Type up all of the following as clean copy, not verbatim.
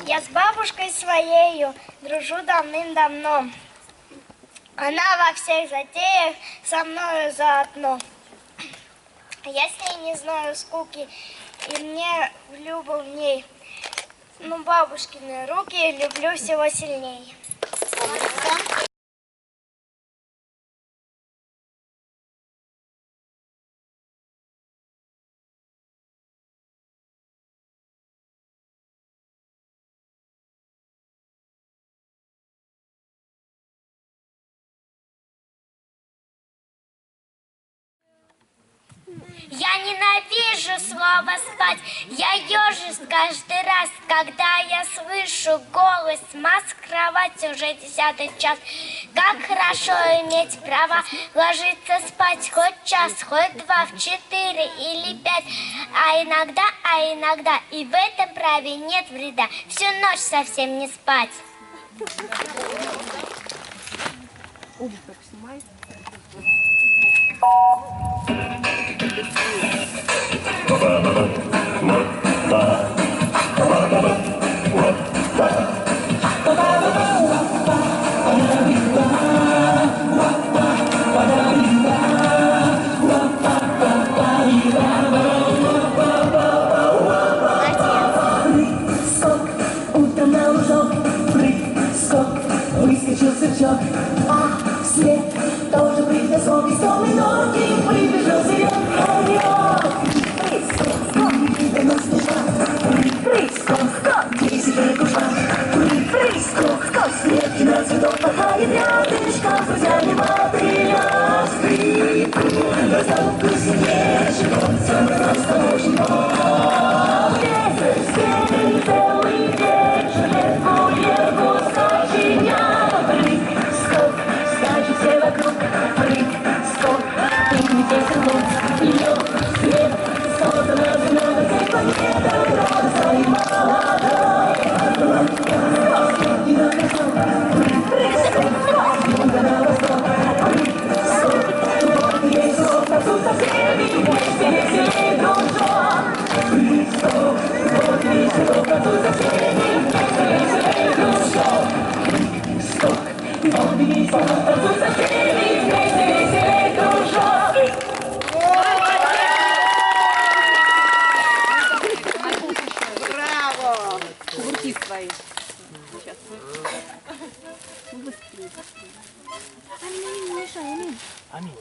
Я с бабушкой своею дружу давным-давно. Она во всех затеях со мною заодно. Я с ней не знаю скуки, и мне любо в ней. Ну, бабушкины руки люблю всего сильней. Я ненавижу слово спать, я ежусь каждый раз, когда я слышу голос Макс, кровать уже 10-й час. Как хорошо иметь право ложиться спать хоть час, хоть 2, в 4 или 5, а иногда, и в этом праве нет вреда, всю ночь совсем не спать. Обувь снимай. Утром на лужок, прыг-скок, выскочил сверчок, а вслед тоже прыг-скок, из темной норки выбежал зверек. Прыг-скок, вернулся шаг, прыг-скок, 10 ракушак, прыг-скок, след на цветок пахает рядышком, с друзьями мотыля, прыг-скок, достал вкуснее, живот, самый просто очень бог. Ветер, целый день, жилетку сочинял, прыг-скок, скачут все вокруг, прыг-скок, ты не тесен лед, свет, солнце на земле, всех планетах, рода своей молодой. И на восток, прыг-скок, юга на восток, прыг-скок, вот есть слов, танцуй со всеми, вместе веселей дружок. Прыг-скок, вот есть слов, танцуй со всеми, вместе веселей дружок. Прыг-скок, вот есть слов, танцуй со всеми, вместе веселей дружок. Браво! Кувырки свои. Сейчас. Быстрее. Аминь, не мешай, аминь. Аминь.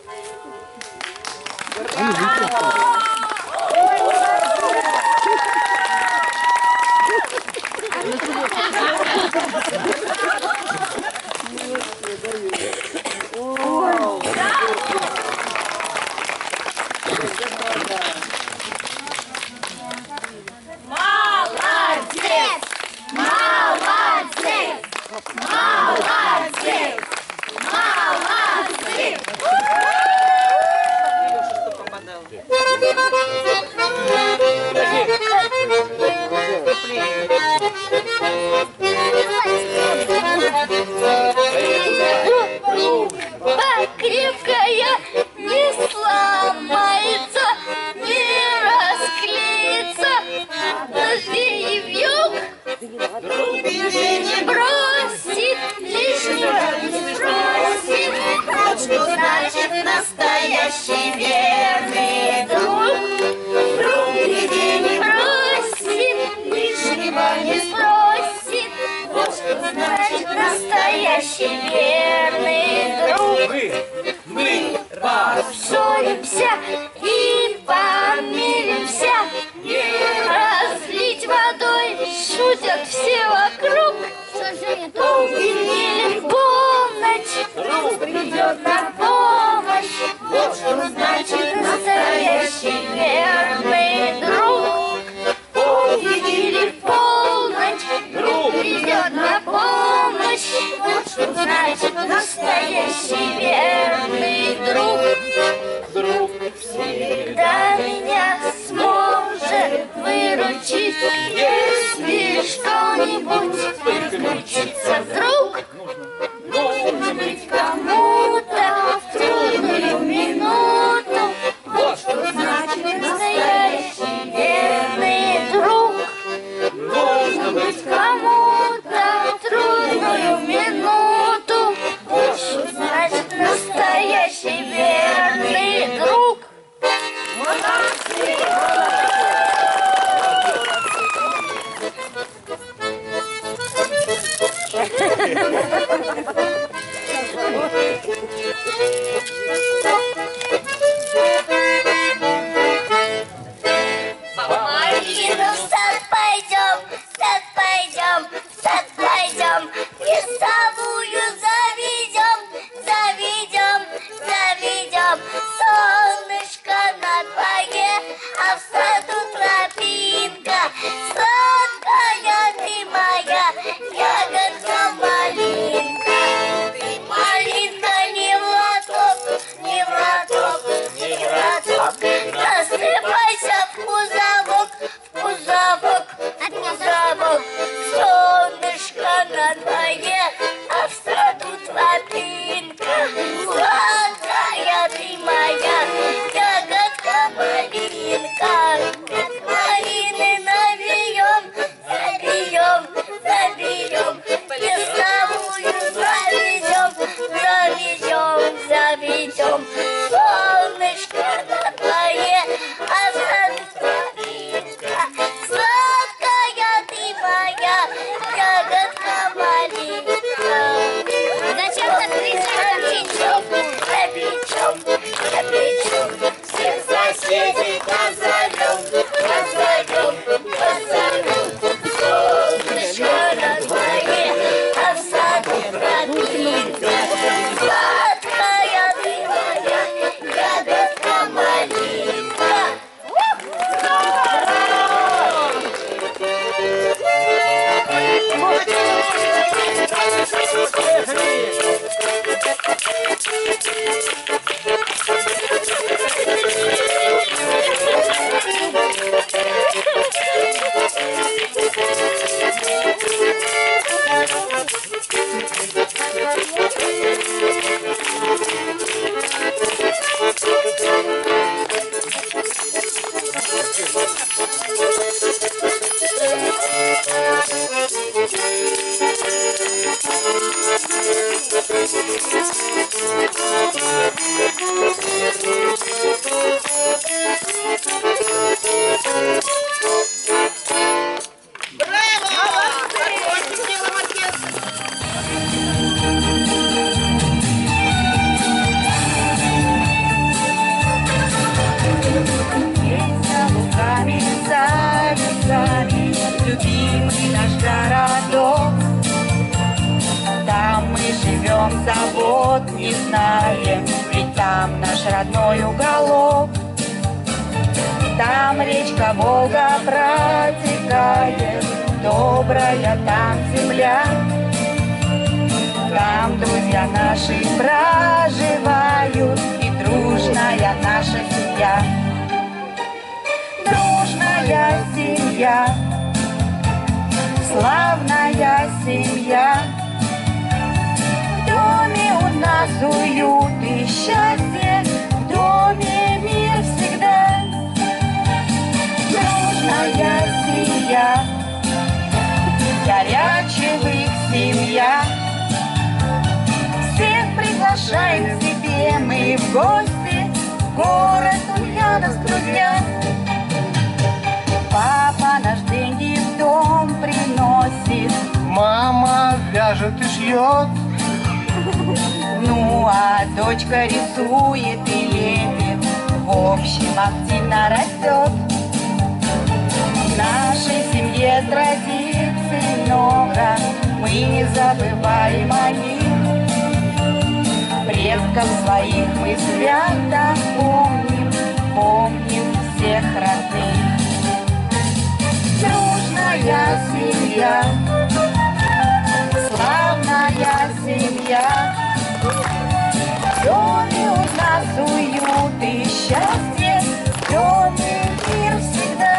Крепкая не сломается, не расклеится, дожди и вьюг не бросит, лишнего не спросит. Вот что значит настоящий верный друг. Друг беде не бросит, лишнего не спросит. Вот что значит настоящий верный друг. Мы поссоримся и помиримся, не разлить водой, шутят все вокруг. И в полночь придет на помощь. Вот что значит настоящий верный друг. Или в полночь придет на помощь. Вот что значит настоящий верный друг. друг Всегда меня сможет выручить, если что-нибудь приключится вдруг. Нужно быть кому-то в трудную минуту. Вот что значит настоящий верный друг. Любимый наш городок, там мы живем, забот не знаем, ведь там наш родной уголок. Там речка Волга протекает, добрая там земля. Там друзья наши проживают, и дружная наша семья. Дружная семья, славная семья. В доме у нас уют и счастье, в доме мир всегда. Дружная семья, горячевых семья. Всех приглашаем к себе мы в гости, в город Ульяновск, друзья. Папа наш деньги в дом приносит, Мама вяжет и шьет, ну а дочка рисует и лепит, в общем активно растет. В нашей семье традиций много, мы не забываем о них. Предков своих мы свято помним, помним всех родных. Дружная семья, славная семья. В доме у нас уют и счастье, в доме мир всегда.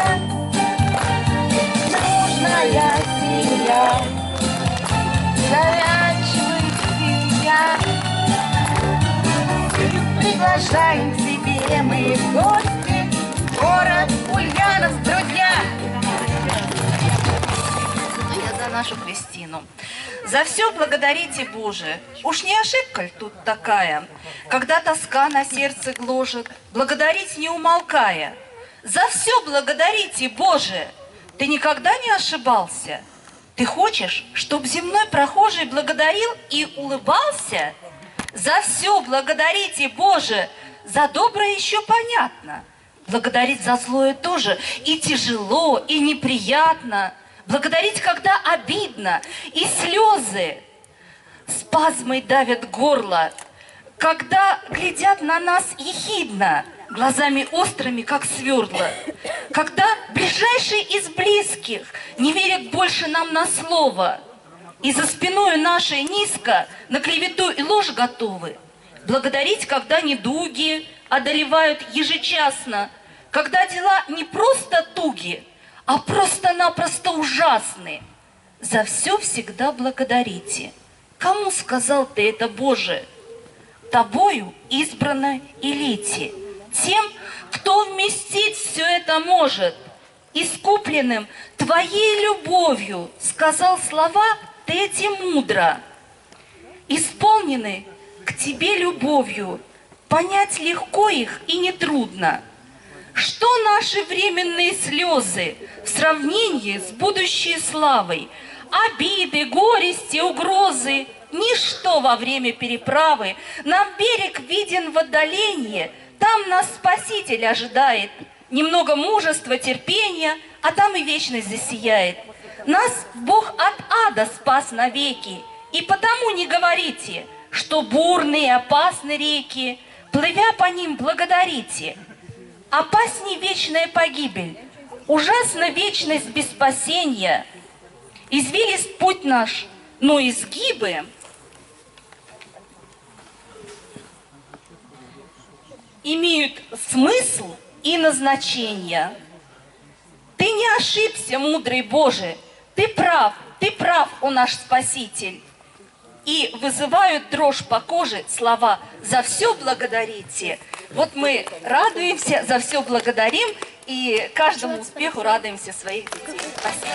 Дружная семья, горячая семья. Приглашаем к себе мы в гости, в город Ульяновск, друзья. Я за нашу Кристину. За все благодарите, Боже. Уж не ошибка ли тут такая, когда тоска на сердце гложет, благодарить не умолкая. За все благодарите, Боже. Ты никогда не ошибался? Ты хочешь, чтоб земной прохожий благодарил и улыбался? За все благодарите, Боже. За доброе еще понятно. Благодарить за злое тоже и тяжело, и неприятно. Благодарить, когда обидно, и слезы спазмой давят горло, когда глядят на нас ехидно, глазами острыми, как сверла, когда ближайший из близких не верит больше нам на слово, и за спиною нашей низко на клевету и ложь готовы. Благодарить, когда недуги одолевают ежечасно, когда дела не просто туги, а просто-напросто ужасны. За все всегда благодарите. Кому сказал ты это, Боже? Тобою избранной элите, тем, кто вместить все это может. Искупленным твоей любовью сказал слова ты эти мудро. Исполнены к тебе любовью, понять легко их и нетрудно. Что наши временные слезы в сравнении с будущей славой? Обиды, горести, угрозы – ничто во время переправы. Нам берег виден в отдалении, там нас Спаситель ожидает. Немного мужества, терпения, а там и вечность засияет. Нас Бог от ада спас навеки, и потому не говорите, что бурные и опасны реки, плывя по ним, благодарите. Опасней вечная погибель, ужасна вечность без спасения. Извилист путь наш, но изгибы имеют смысл и назначение. Ты не ошибся, мудрый Боже, ты прав, о наш Спаситель. И вызывают дрожь по коже слова «За все благодарите». Вот мы радуемся, за все благодарим, и каждому успеху радуемся своих детей. Спасибо.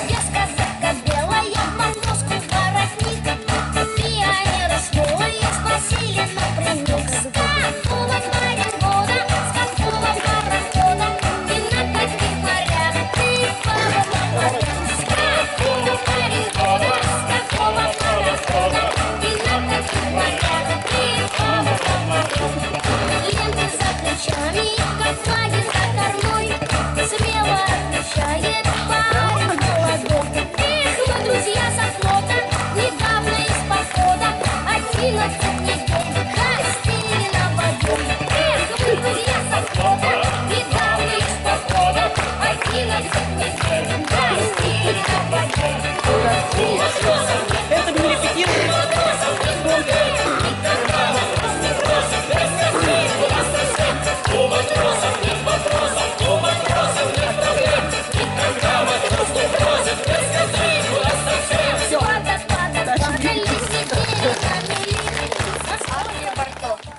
Я сказка белая, морозку воротник, пионеры смелые спасили напрямик. С какого парохода, и на каких морях ты плавал? С какого парохода, и на каких морях ты плавал? Ленты за плечами, как флаги за кормой, смело отвечает парень молодой. Эх, мы друзья со флота, недавно из похода, 11 недель гостили на воде. Эх, мы друзья со флота, недавно из похода, 11 недель гостили на воде. Это мы репетируем.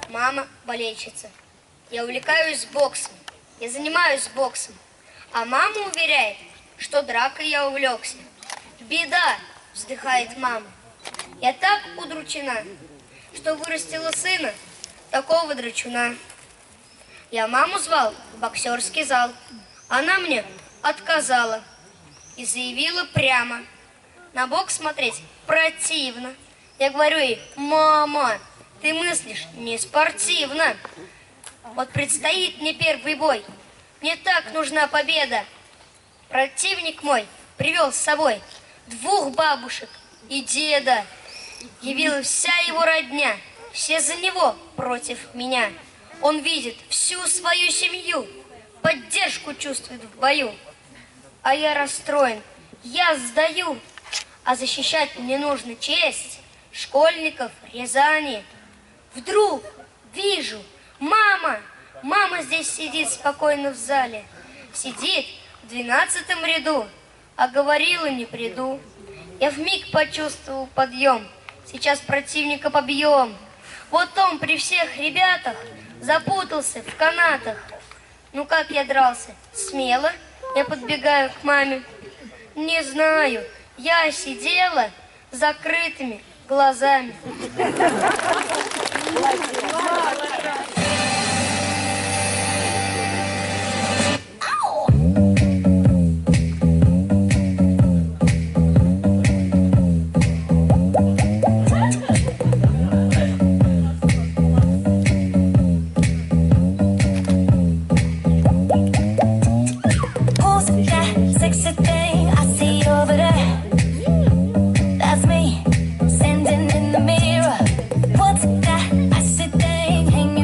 Мама болельщица. Я увлекаюсь боксом. Я занимаюсь боксом. А мама уверяет, что дракой я увлекся. Беда, вздыхает мама. Я так удручена, что вырастила сына, такого драчуна. Я маму звал в боксерский зал. Она мне отказала и заявила прямо: на бокс смотреть противно. Я говорю ей: мама, ты мыслишь не спортивно. Вот предстоит мне первый бой. Мне так нужна победа. Противник мой привел с собой 2 бабушек и деда. Явилась вся его родня, все за него против меня. Он видит всю свою семью, поддержку чувствует в бою. А я расстроен, я сдаю. А защищать мне нужно честь школьников Рязани. Вдруг вижу, мама здесь сидит спокойно в зале. Сидит в 12-м ряду, а говорила: не приду. Я вмиг почувствовал подъем, сейчас противника побьем. Вот он при всех ребятах запутался в канатах. Ну как я дрался? Смело. Я подбегаю к маме. Не знаю, я сидела с закрытыми глазами. That's me, standing in the mirror. What's that I see thing hanging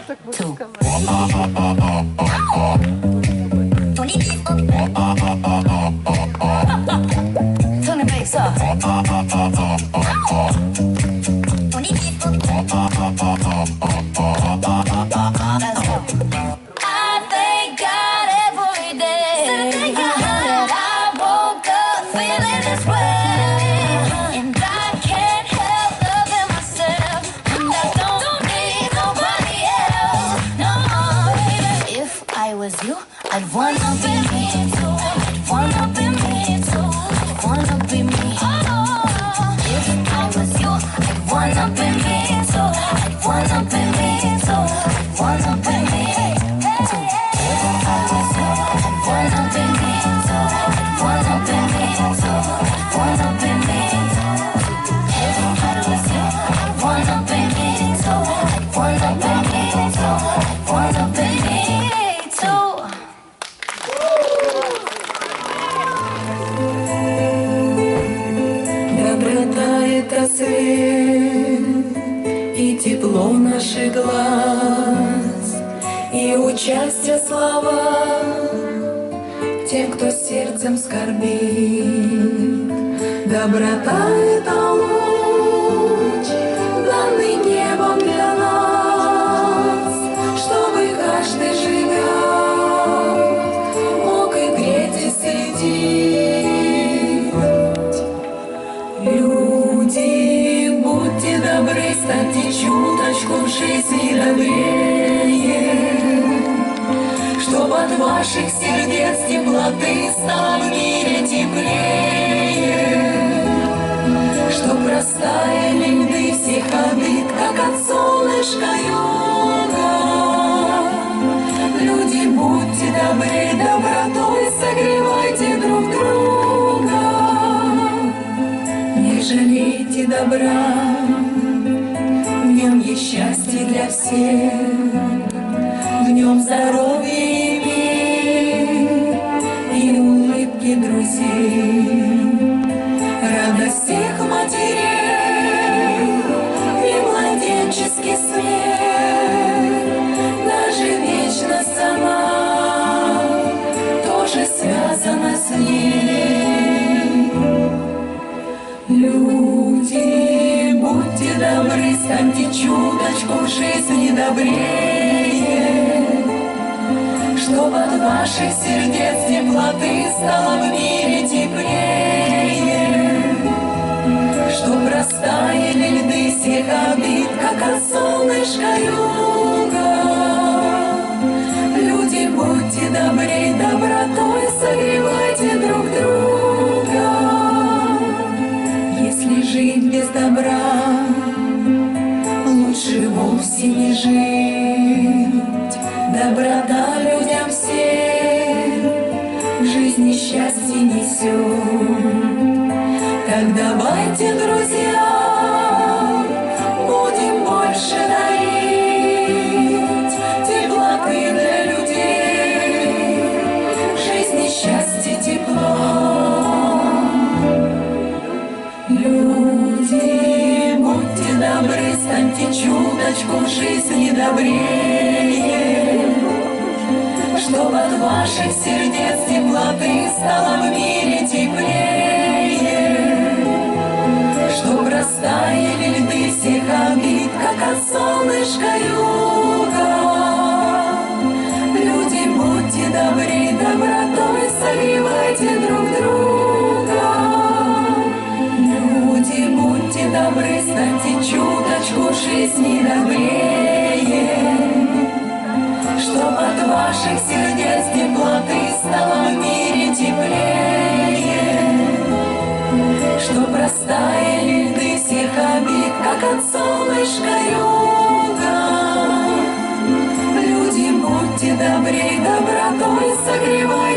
Turn the bass up. Let's go. I thank God every day that I woke up feeling this way, and I can't help loving myself, and I don't need nobody else. No, if I was you, I'd wanna be me too. I'd wanna be me too. I'd wanna be me. If I was you, I'd wanna be me too. I'd wanna be me too. I'd wanna be me too. If I was you, I'd wanna be me too. I'd wanna be me too. I'd wanna be me too. If I was you, I'd wanna be me too. I'd wanna be me too. I'd wanna be me too. Доброта — это свет и тепло наших глаз, и участие слова тем, кто сердцем скорбит. Доброта — это луч, данный небом для нас, чтобы каждый живет, мог и греть, и светить. Люди, будьте добры, станьте чуточку в жизни добрее, чтоб от ваших сердец теплоты стало в мире теплее, чтоб растаяли льды всех обид, как от солнышка юга. Люди, будьте добры, добротой согревайте друг друга. Не жалейте добра, в нем есть счастье для всех, в нем здоровье и мир, и улыбки друзей, радость всех матерей и младенческий смех. Даже вечность сама тоже связана с ней. Люди, будьте добры, станьте чуточку в жизни добрее, чтоб от ваших сердец теплоты стало в мире теплее, чтоб растаяли льды всех обид, как от солнышка юга. Люди, будьте добры, добротой согревайте друг друга. Если жить без добра, лучше вовсе не жить. Доброта людям всем в жизни счастье несет. Так давайте, друзья, будем больше дарить теплоты для людей, в жизни счастье, тепло. Люди, будьте добры, станьте чуточку в жизни добрее, чтоб от ваших сердец теплоты стало в мире теплее, чтоб растаяли льды всех обид, как от солнышка юга. Люди, будьте добры, добротой согревайте друг друга. Люди, будьте добры, станьте чуточку в жизни добрее, чтоб от ваших сердец теплоты стало в мире теплее, чтоб растаяли льды всех обид, как от солнышка юга. Люди, будьте добры, добротой согревайте